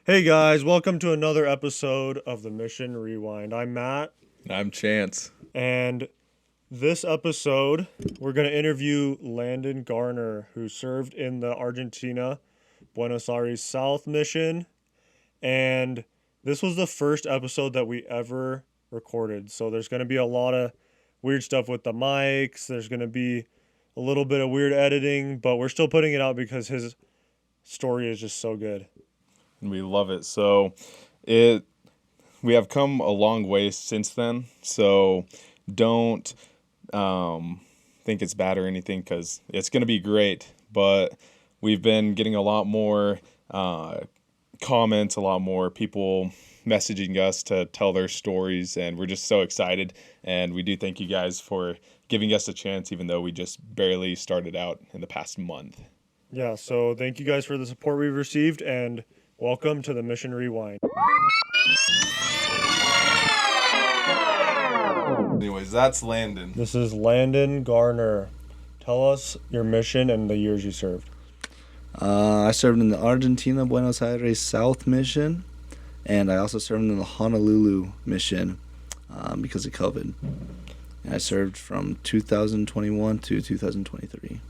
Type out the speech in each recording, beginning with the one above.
Hey guys, welcome to another episode of the Mission Rewind. I'm Matt, I'm Chance. and this episode we're going to interview Landen Garner, who served in the Argentina Buenos Aires South mission, and this was the first episode that we ever recorded. So there's going to be a lot of weird stuff with the mics. There's going to be a little bit of weird editing, but we're still putting it out because his story is just so good. And we love it. So we have come a long way since then. So don't think it's bad or anything, because it's going to be great. But we've been getting a lot more comments, a lot more people messaging us to tell their stories, and we're just so excited. And we do thank you guys for giving us a chance, even though we just barely started out in the past month. Yeah, so thank you guys for the support we've received, and welcome to the Mission Rewind. Anyways, that's Landen. This is Landen Garner. Tell us your mission and the years you served. I served in the Argentina Buenos Aires South mission, and I also served in the Honolulu mission because of COVID. And I served from 2021 to 2023.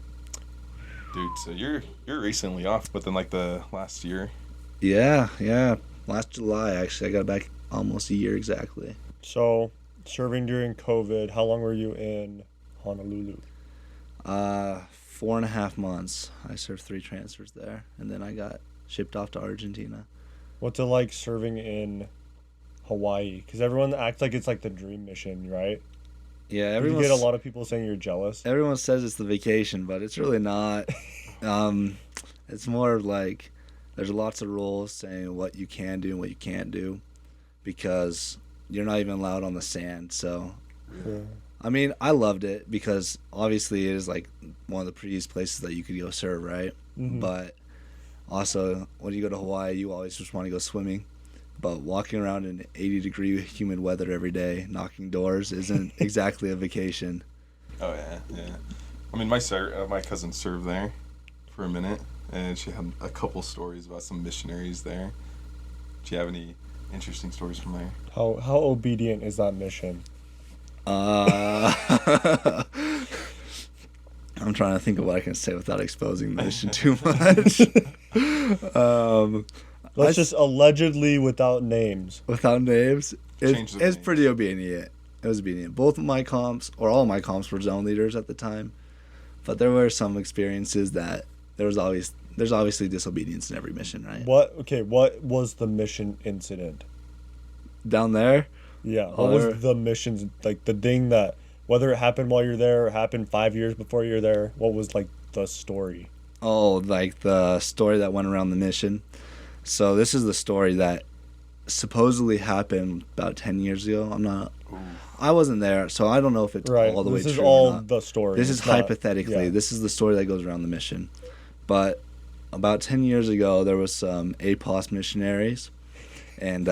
Dude, so you're recently off within like the last year. Yeah. Last July, actually, I got back almost a year exactly. So, serving during COVID, how long were you in Honolulu? 4.5 months. I served 3 transfers there, and then I got shipped off to Argentina. What's it like serving in Hawaii? Because everyone acts like it's like the dream mission, right? Yeah, You everyone get a lot of people saying you're jealous. Everyone says it's the vacation, but it's really not. It's more like there's lots of rules saying what you can do and what you can't do, because you're not even allowed on the sand. So, Yeah. I mean, I loved it because obviously it is like one of the prettiest places that you could go serve, right? Mhm. But also, when you go to Hawaii, you always just want to go swimming. But walking around in 80-degree humid weather every day, knocking doors, isn't exactly a vacation. Oh yeah. I mean, my cousin served there for a minute, and she had a couple stories about some missionaries there. Do you have any interesting stories from there? How obedient is that mission? I'm trying to think of what I can say without exposing the mission too much. Let's just allegedly without names. Without names, Change the it's names. pretty obedient. It was obedient. Both of my comps, or all my comps, were zone leaders at the time, but there were some experiences that there's obviously disobedience in every mission, right? What was the mission incident? Down there, Yeah, what was the missions, like the thing that, whether it happened while you're there or happened 5 years before you're there, what was like the story? like the story that went around the mission. So this is the story that supposedly happened about 10 years ago. I wasn't there, so I don't know if it's Right, all the way this true is all or not. the story. This is It's not- hypothetically. yeah. This is the story that goes around the mission. But about 10 years ago, there was some APOS missionaries, and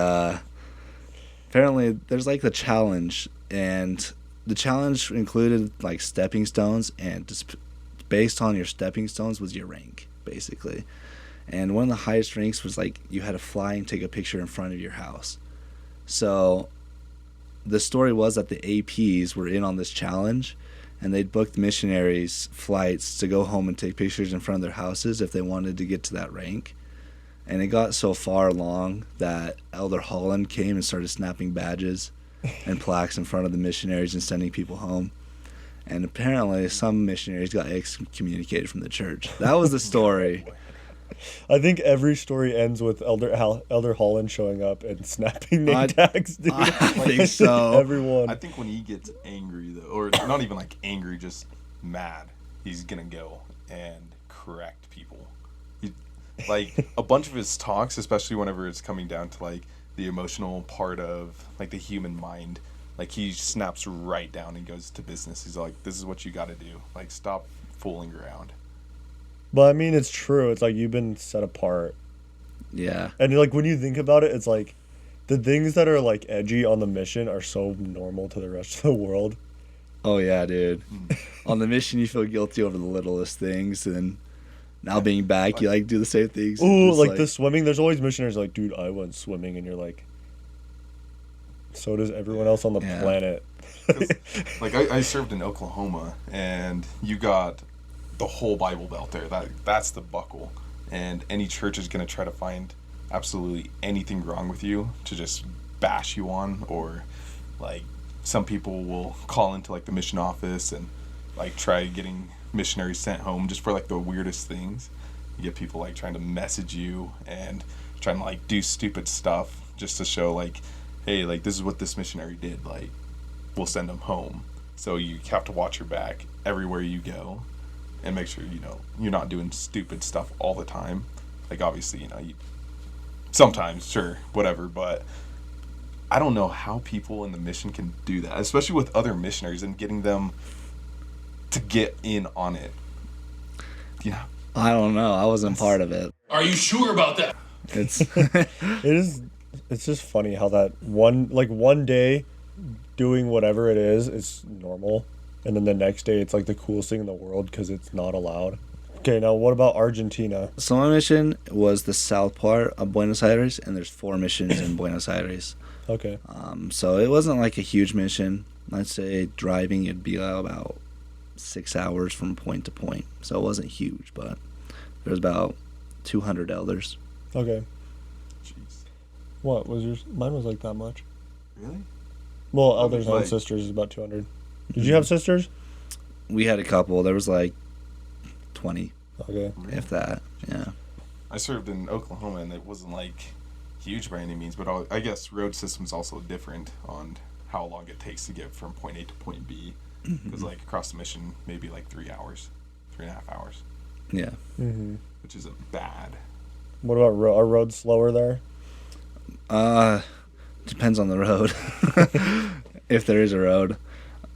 apparently there's like the challenge, and the challenge included like stepping stones, and just based on your stepping stones was your rank, basically. And one of the highest ranks was like you had to fly and take a picture in front of your house. So the story was that the APs were in on this challenge, and they'd booked missionaries flights to go home and take pictures in front of their houses if they wanted to get to that rank. And it got so far along that Elder Holland came and started snapping badges and plaques in front of the missionaries and sending people home. And apparently some missionaries got excommunicated from the church. That was the story. I think every story ends with Elder Holland showing up and snapping name tags, dude. I think so. Everyone. I think when he gets angry, though, or not even like angry, just mad, he's gonna go and correct people. Like a bunch of his talks, especially whenever it's coming down to like the emotional part of like the human mind, like he snaps right down and goes to business. He's like, "This is what you got to do. Like, stop fooling around." But I mean, it's true. It's like you've been set apart. Yeah. And like when you think about it, it's like the things that are like edgy on the mission are so normal to the rest of the world. Oh yeah, dude. On the mission, you feel guilty over the littlest things, and Now being back, you like do the same things. Ooh, Just, like the swimming. There's always missionaries like, dude, I went swimming, and you're like, so does everyone else on the Yeah. planet. Like I served in Oklahoma, and you got the whole Bible Belt there. That's the buckle, and any church is gonna try to find absolutely anything wrong with you to just bash you on, or like some people will call into like the mission office and like try getting missionaries sent home just for like the weirdest things. You get people like trying to message you and trying to like do stupid stuff just to show like, hey, like this is what this missionary did, like we'll send them home. So you have to watch your back everywhere you go and make sure you're not doing stupid stuff all the time. Like obviously you sometimes, sure, whatever, but I don't know how people in the mission can do that, especially with other missionaries and getting them to get in on it. Yeah. I don't know. I wasn't part of it. Are you sure about that? It's It's just funny how that one day doing whatever it is, it's normal, and then the next day it's like the coolest thing in the world because it's not allowed. Okay, now what about Argentina? So my mission was the south part of Buenos Aires, and there's 4 missions in Buenos Aires. Okay. So it wasn't like a huge mission. I'd say driving it'd be about 6 hours from point to point. So it wasn't huge, but there was about 200 elders. Okay. Jeez. What was yours? Mine was like that much. Really? Well, elders and like- sisters is about 200. Did you have sisters? We had a couple. There was like 20, Okay. if that. Yeah. I served in Oklahoma, and it wasn't like huge by any means, but I guess road system's also different on how long it takes to get from point A to point B. Because like across the mission, maybe like 3 hours, 3.5 hours, Yeah. Mm-hmm. which isn't bad. What about are roads slower there? Depends on the road. If there is a road.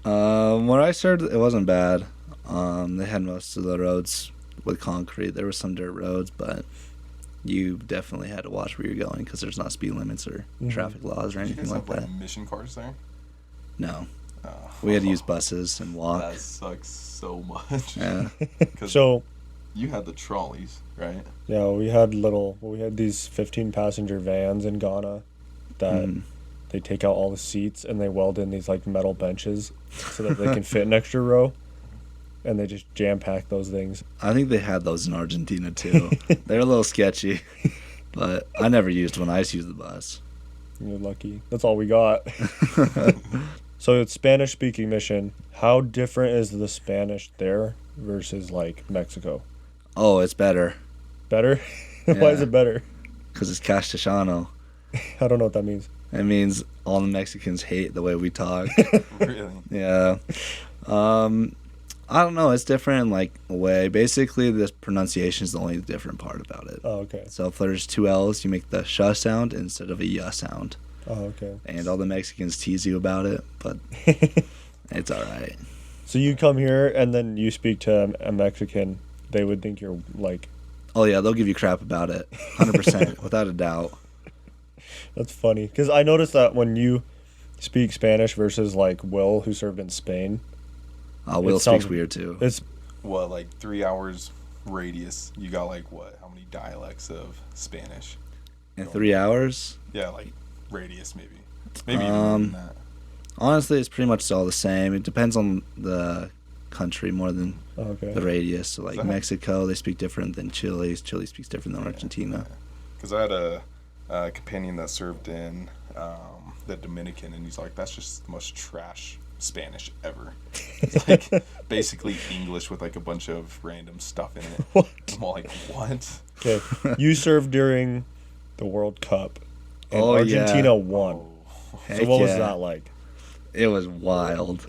When I served, it wasn't bad. They had most of the roads with concrete. There were some dirt roads, but you definitely had to watch where you're going because there's not speed limits or traffic laws or Did you anything guys like have that. like mission cars there? No. Oh. We had to use buses and walk. That sucks so much. Yeah. Because So you had the trolleys, right? yeah, we had these 15 passenger vans in Ghana that they take out all the seats and they weld in these like metal benches so that they can fit an extra row, and they just jam pack those things. I think they had those in Argentina too. They're a little sketchy, but I never used one. I just used the bus. You're lucky. That's all we got. So it's Spanish speaking mission. How different is the Spanish there versus like Mexico? Oh, it's better Better? Why is Yeah. it better? because it's Castellano. I don't know what that means. It means all the Mexicans hate the way we talk. Really? Yeah. I don't know. It's different in like a way. Basically, this pronunciation is the only different part about it. Oh, okay. So if there's 2 L's, you make the sh sound instead of a y sound. Oh, okay. And all the Mexicans tease you about it, but it's all right. So you come here and then you speak to a Mexican, they would think you're like, Oh, yeah, they'll give you crap about it. 100%, without a doubt. that's funny. Because I noticed that when you speak Spanish versus like Will, who served in Spain, Will It sounds- speaks weird, too. it's What, like 3 hours radius? You got like what? How many dialects of Spanish? In 3 hours, Yeah, like radius maybe. Maybe even more than that. honestly, it's pretty much all the same. It depends on the country more than okay. the radius. So, like Is that- Mexico, they speak different than Chile. Chile speaks different than Argentina. Because I had a companion that served in the Dominican, and he's like, that's just the most trash Spanish ever. It's like basically English with like a bunch of random stuff in it. What? I'm all like, what? Okay. You served during the World Cup, and Oh, yeah. Argentina won. Oh. Heck So what was yeah. that like? It was wild.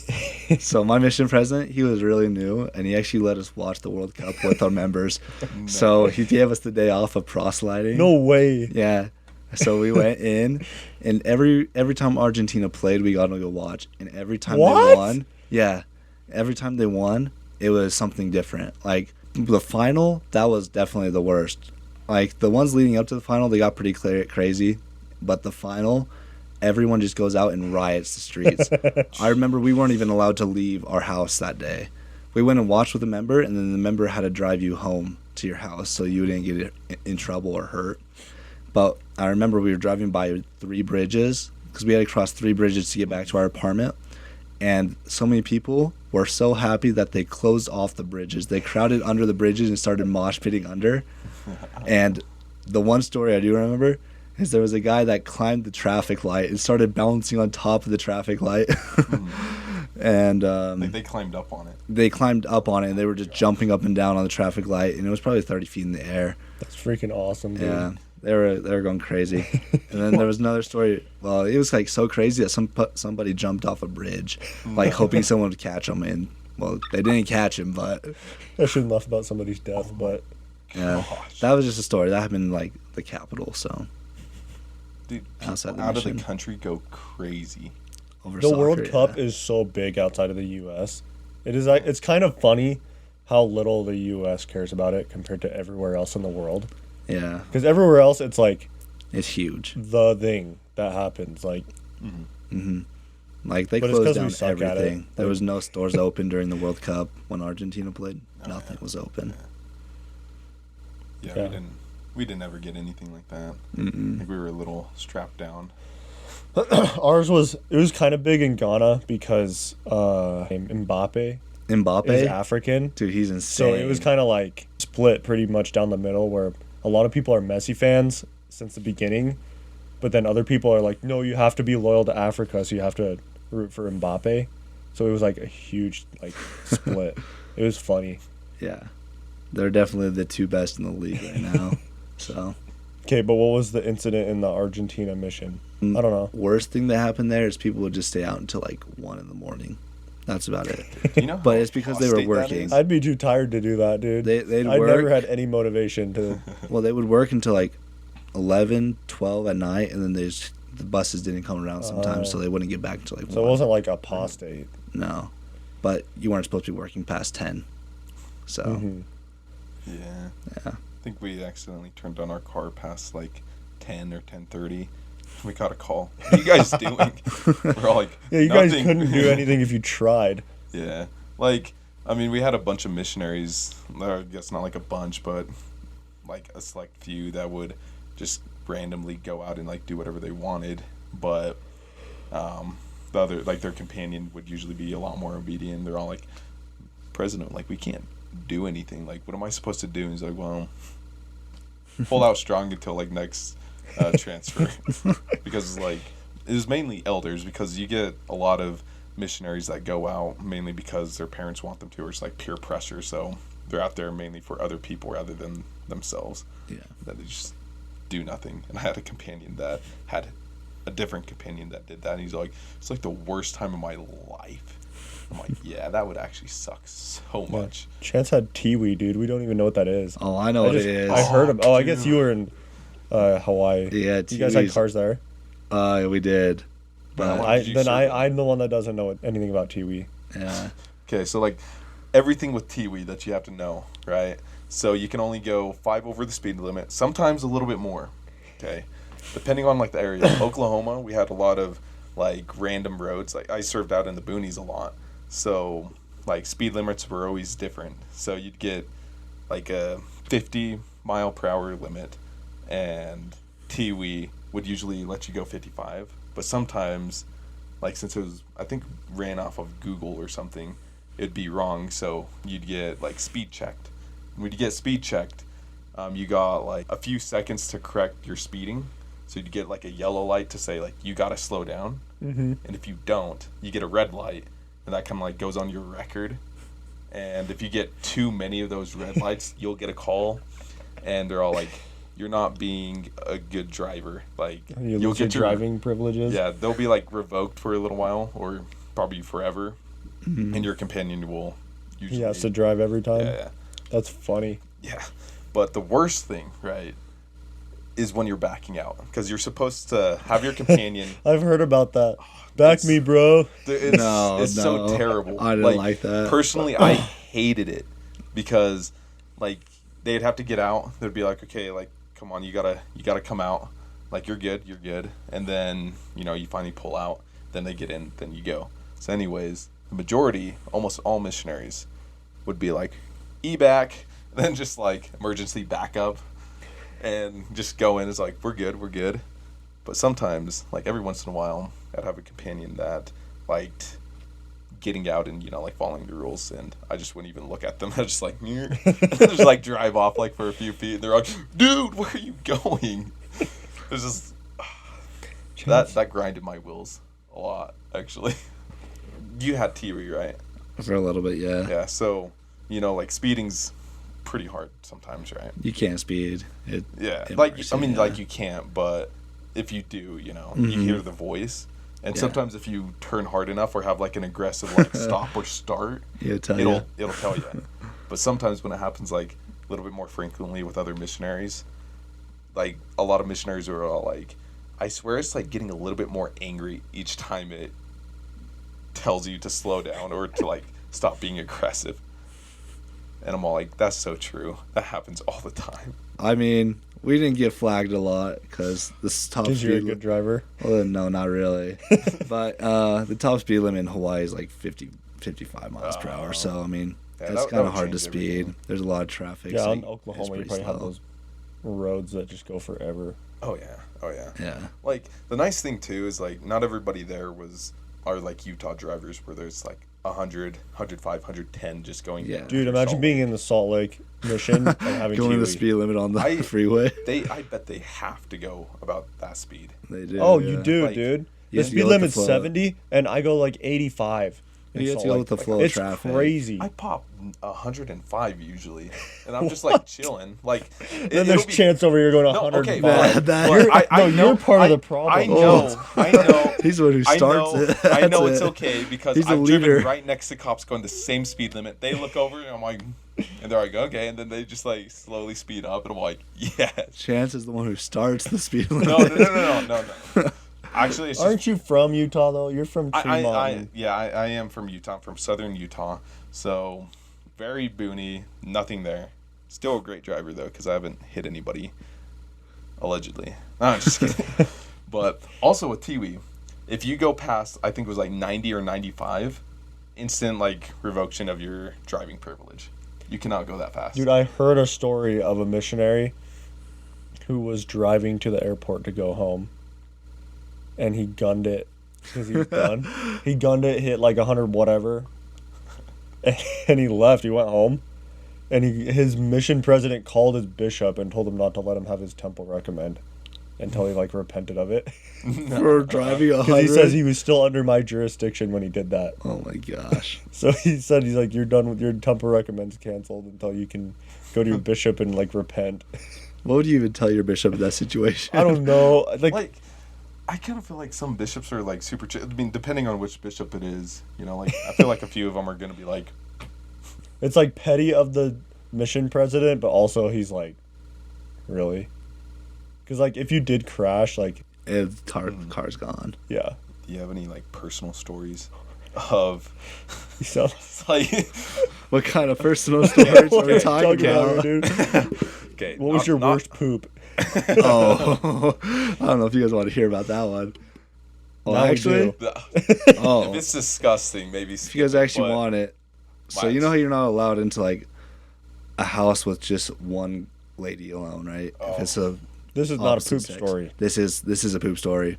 So my mission president, he was really new, and he actually let us watch the World Cup with our members. So he gave us the day off of proselyting. No way. Yeah. So we went in, and every time Argentina played, we got to go watch. And every time they What? won, yeah, every time they won, it was something different. Like the final, that was definitely the worst. Like the ones leading up to the final, they got pretty crazy, but the final, everyone just goes out and riots the streets. I remember we weren't even allowed to leave our house that day. we went and watched with a member, and then the member had to drive you home to your house so you didn't get in trouble or hurt. But I remember we were driving by 3 bridges because we had to cross 3 bridges to get back to our apartment. And so many people were so happy that they closed off the bridges. They crowded under the bridges and started mosh pitting under. And the one story I do remember is there was a guy that climbed the traffic light and started bouncing on top of the traffic light. And Like they climbed up on it. they climbed up on it and they were just jumping up and down on the traffic light, and it was probably 30 feet in the air. That's freaking awesome, dude. Yeah, they were going crazy. And then there was another story. Well, it was like so crazy that somebody jumped off a bridge, like hoping someone would catch him. And well, they didn't catch him, but I shouldn't laugh about somebody's death, but yeah, Gosh. that was just a story that happened in like the capital. So Dude, Outside people the out of the mission. country go crazy. over the World soccer, Cup yeah. is so big outside of the U.S. It is like it's kind of funny how little the U.S. cares about it compared to everywhere else in the world. Yeah, Because everywhere else, it's like it's huge. the thing that happens. Like, Like they But it's closed 'cause we down suck at it. everything. There Like- was no stores open during the World Cup when Argentina played. Nothing was open. Yeah, Yeah. we didn't ever get anything like that. I think we were a little strapped down. ours was kind of big in Ghana because Mbappe is Mbappe, African. dude, he's insane. So it was kind of like split pretty much down the middle where a lot of people are Messi fans since the beginning, but then other people are like, no, you have to be loyal to Africa, so you have to root for Mbappe. So it was like a huge like split. It was funny. Yeah, they're definitely the 2 best in the league right now. So Okay, but what was the incident in the Argentina mission? I don't know. worst thing that happened there is people would just stay out until like 1 in the morning. That's about it. Do you know But how it's because they were prostate that working. is? I'd be too tired to do that, dude. They'd I work. never had any motivation to. Well, they would work until like 11, 12 at night, and then the buses didn't come around sometimes, so they wouldn't get back until like So 1. it wasn't like apostate. No, but you weren't supposed to be working past 10. So Mhm. Yeah. yeah. I think we accidentally turned on our car past like 10 or 10:30. We got a call. What are you guys doing? We're all like, Yeah, you guys "Nothing." couldn't do anything if you tried. Yeah. Like, I mean, we had a bunch of missionaries. Or I guess not like a bunch, but like a select few that would just randomly go out and like do whatever they wanted. But the other, like their companion would usually be a lot more obedient. They're all like, President, like we can't do anything. Like, what am I supposed to do? And he's like, well, hold out strong until like next transfer. Because like it was mainly elders, because you get a lot of missionaries that go out mainly because their parents want them to, or it's like peer pressure. So they're out there mainly for other people rather than themselves. Yeah. That they just do nothing. And I had a companion that had a different companion that did that, and he's like, it's like the worst time of my life. I'm like, yeah, that would actually suck so much. Chance had Tiwi, dude. We don't even know what that is. Oh, I know what it is. I heard him. Oh, I guess dude. you were in Hawaii. Yeah, You guys had Tiwi's- cars there. We did. But Why did you serve it? I'm the one that doesn't know anything about Tiwi. yeah. Okay, so like everything with Tiwi that you have to know, right? So you can only go 5 over the speed limit, sometimes a little bit more. Okay, depending on like the area. Oklahoma, we had a lot of like random roads. Like I served out in the boonies a lot, so like speed limits were always different. So you'd get like a 50-mile-per-hour limit, and Tiwi would usually let you go 55. But sometimes, like since it was, I think ran off of Google or something, it'd be wrong. So you'd get like speed checked. When you get speed checked, you got like a few seconds to correct your speeding. So you'd get like a yellow light to say like you gotta slow down. Mm-hmm. And if you don't, you get a red light, and that kind of like goes on your record. And if you get too many of those red lights, you'll get a call, and they're all like, "You're not being a good driver. Like You you'll lose your get your driving privileges. yeah, they'll be like revoked for a little while, or probably forever, and your companion will usually He has to drive every time. yeah, That's funny. yeah. But the worst thing, right, is when you're backing out, because you're supposed to have your companion. I've heard about that. Back It's- me, bro. It's, No, it's so no. terrible. I didn't like that. Personally, I hated it because, like, they'd have to get out. They'd be like, "Okay, like, come on, you gotta come out. Like, you're good." And then, you finally pull out. Then they get in. Then you go. So, anyways, the majority, almost all missionaries, would be like evac, then just like emergency backup, and just go in. It's like, we're good. But sometimes, like every once in a while, I'd have a companion that liked getting out and, you know, like following the rules, and I just wouldn't even look at them. I just like, just like drive off like for a few feet, and they're like, dude, where are you going? It's just that grinded my wheels a lot, actually. You had Tiwi, right? For a little bit, yeah. Yeah, so, you know, like speeding's pretty hard sometimes, right? You can't speed. Like you can't, but if you do, you know, you hear the voice. And sometimes if you turn hard enough or have like an aggressive like stop or start, it'll tell you. But sometimes when it happens like a little bit more frequently with other missionaries, like a lot of missionaries are all like, I swear it's like getting a little bit more angry each time it tells you to slow down or to like stop being aggressive. And I'm all like, that's so true. That happens all the time. I mean, we didn't get flagged a lot because the top speed. You're a good driver. Well, no, not really. But the top speed limit in Hawaii is like 55 miles per hour. So I mean, that's kind of hard to speed. Everything. There's a lot of traffic. Yeah, so in Oklahoma, you probably have those roads that just go forever. Oh yeah. Yeah. Like the nice thing too is like not everybody there are like Utah drivers where there's like 100, 105, 110 just going. Yeah. Dude, imagine being in the Salt Lake mission and having going Tiwi. the speed limit on the freeway. I bet they have to go about that speed. They do. Oh, yeah. you do, Like, dude. you The have to speed go with the limit's flow. 70, and I go like 85. in You have to Salt go Lake. with the flow of It's traffic. crazy. I pop 105 usually, and I'm just like chilling. Like Then there's chance over here going No, 105. okay, That- but you're part of the problem. I know. He's the one who starts it. I know That's it's it. okay because He's the I've leader. driven right next to cops going the same speed limit. They look over and I'm like, and they're like, okay, and then they just like slowly speed up, and I'm like, yes. Chance is the one who starts the speed limit. No. Actually, it's just, Aren't you from Utah though? You're from Tree Mountain. I am from Utah. I'm from southern Utah, so very boony. Nothing there. Still a great driver though, because I haven't hit anybody. Allegedly. No, I'm just kidding. But also with Tiwi, if you go past, I think it was like 90 or 95, instant like revocation of your driving privilege. You cannot go that fast. Dude, I heard a story of a missionary who was driving to the airport to go home, and he gunned it because he was done. He gunned it, hit like 100 whatever, and he left. He went home, and his mission president called his bishop and told him not to let him have his temple recommend until he like repented of it. For driving 100. Because he says he was still under my jurisdiction when he did that. Oh my gosh. So he said he's like, you're done with your temple recommends canceled until you can go to your bishop and like repent. What would you even tell your bishop in that situation? I don't know. Like, I kind of feel like some bishops are like super chill. I mean, depending on which bishop it is, you know, like I feel like a few of them are gonna be like, It's like petty of the mission president, but also he's like, really? Because like if you did crash, like Car's gone. yeah, do you have any like personal stories of you sound like? What kind of personal stories are we talking talking about about? here, dude. Okay, What was your worst poop? Oh, I don't know if you guys want to hear about that one. Oh, Now we actually, do. oh, If it's disgusting, maybe. if you guys actually want it, so you know how you're not allowed into like a house with just one lady alone, right? Oh. If it's a This is not a opposite poop sex. story. This is a poop story,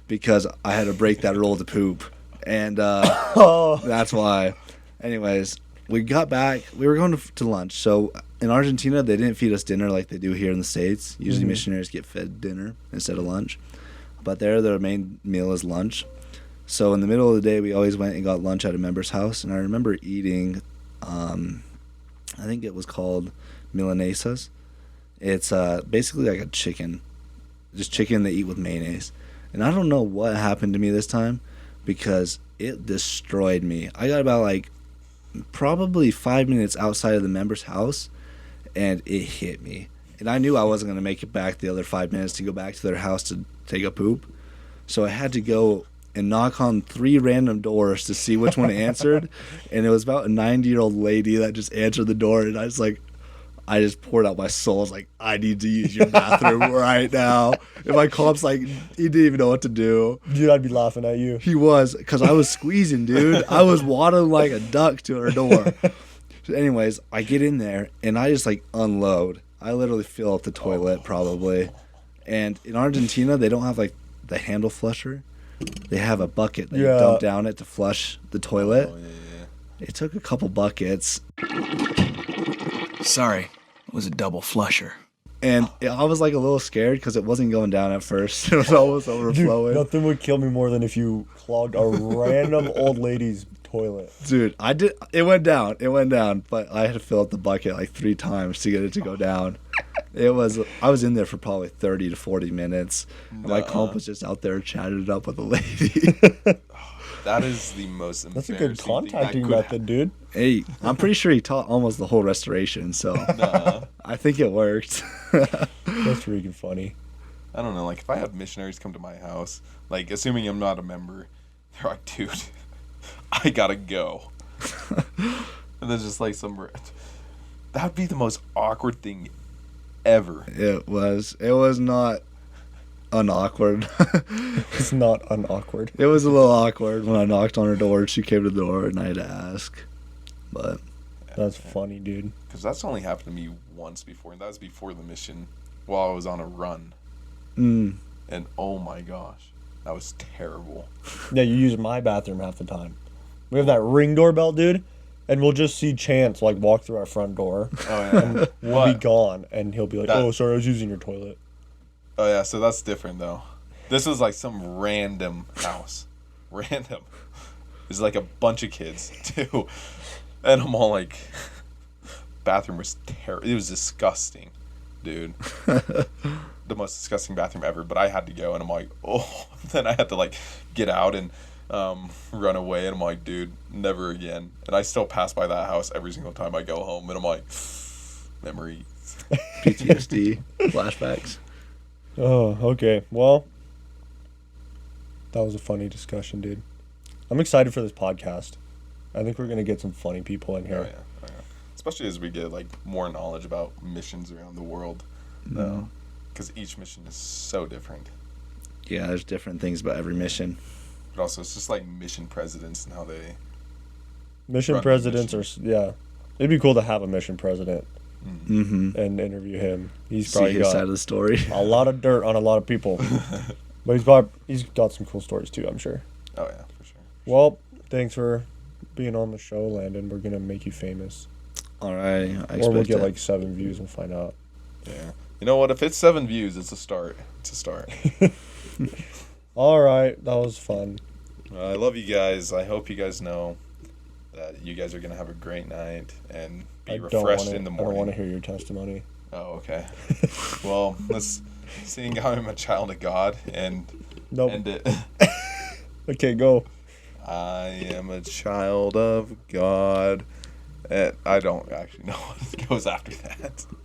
because I had to break that rule to poop, and Oh, that's why. Anyways, we got back. We were going to lunch. So in Argentina, they didn't feed us dinner like they do here in the States. Usually missionaries get fed dinner instead of lunch. But there, their main meal is lunch. So in the middle of the day, we always went and got lunch at a member's house. And I remember eating, I think it was called milanesas. It's basically like a chicken. Just chicken they eat with mayonnaise. And I don't know what happened to me this time, because it destroyed me. I got about like probably 5 minutes outside of the member's house, and it hit me. And I knew I wasn't going to make it back the other 5 minutes to go back to their house to take a poop. So I had to go and knock on 3 random doors to see which one answered. And it was about a 90-year-old lady that just answered the door. And I just poured out my soul. I was like, I need to use your bathroom right now. And my comp's like, he didn't even know what to do. dude, I'd be laughing at you. He was, because I was squeezing, dude. I was waddling like a duck to her door. So anyways, I get in there and I just like unload. I literally fill up the toilet probably. And in Argentina, they don't have like the handle flusher. They have a bucket that you dump down it to flush the toilet. Oh, yeah. It took a couple buckets. Sorry, it was a double flusher. And I was like a little scared because it wasn't going down at first. It was almost overflowing. Dude, nothing would kill me more than if you clogged a random old lady's toilet. Dude, I did. It went down, but I had to fill up the bucket like 3 times to get it to go down. I was in there for probably 30 to 40 minutes. And my comp was just out there chatting it up with a lady. That is the most That's a embarrassing good contacting thing method, dude. Hey, I'm pretty sure he taught almost the whole restoration, so I think it worked. That's freaking funny. I don't know, like, if I have missionaries come to my house, like, assuming I'm not a member, they're like, dude, I gotta go. And there's just, like, that would be the most awkward thing ever. It was not unawkward. It's not unawkward. It was a little awkward when I knocked on her door. She came to the door and I had to ask. But That's funny, dude. Because that's only happened to me once before, and that was before the mission while I was on a run. Mm. And oh my gosh, that was terrible. Yeah, you use my bathroom half the time. We have that Ring doorbell, dude, and we'll just see Chance like walk through our front door. Oh yeah. And we'll be gone, and he'll be like, "Oh, sorry, I was using your toilet." Oh yeah, so that's different though. This is like some random house. Random. There's like a bunch of kids too. And I'm all like, bathroom was terrible. It was disgusting, dude. The most disgusting bathroom ever. But I had to go, and I'm like, oh. Then I had to like get out and run away, and I'm like, dude, never again. And I still pass by that house every single time I go home, and I'm like, memories. PTSD, flashbacks. Oh, okay. Well, that was a funny discussion, dude. I'm excited for this podcast. I think we're going to get some funny people in here. Oh yeah. Especially as we get like more knowledge about missions around the world. Because each mission is so different. Yeah, there's different things about every mission. But also, it's just like mission presidents and how they... Mission run the presidents mission. are, yeah. It'd be cool to have a mission president Mm-hmm. and interview him. He's See probably his got side of the story. a lot of dirt on a lot of people. But he's got some cool stories too, I'm sure. Oh yeah, for sure. Well, thanks for being on the show, Landon. We're going to make you famous. All right. Or we'll get like 7 views. We'll find out. Yeah. You know what? If it's 7 views, it's a start. It's a start. All right. That was fun. I love you guys. I hope you guys know that you guys are going to have a great night and be refreshed in the morning. I don't want to hear your testimony. Oh, okay. Well, seeing how I'm a child of God and Nope. end it. Okay, go. I am a child of God. I don't actually know what goes after that.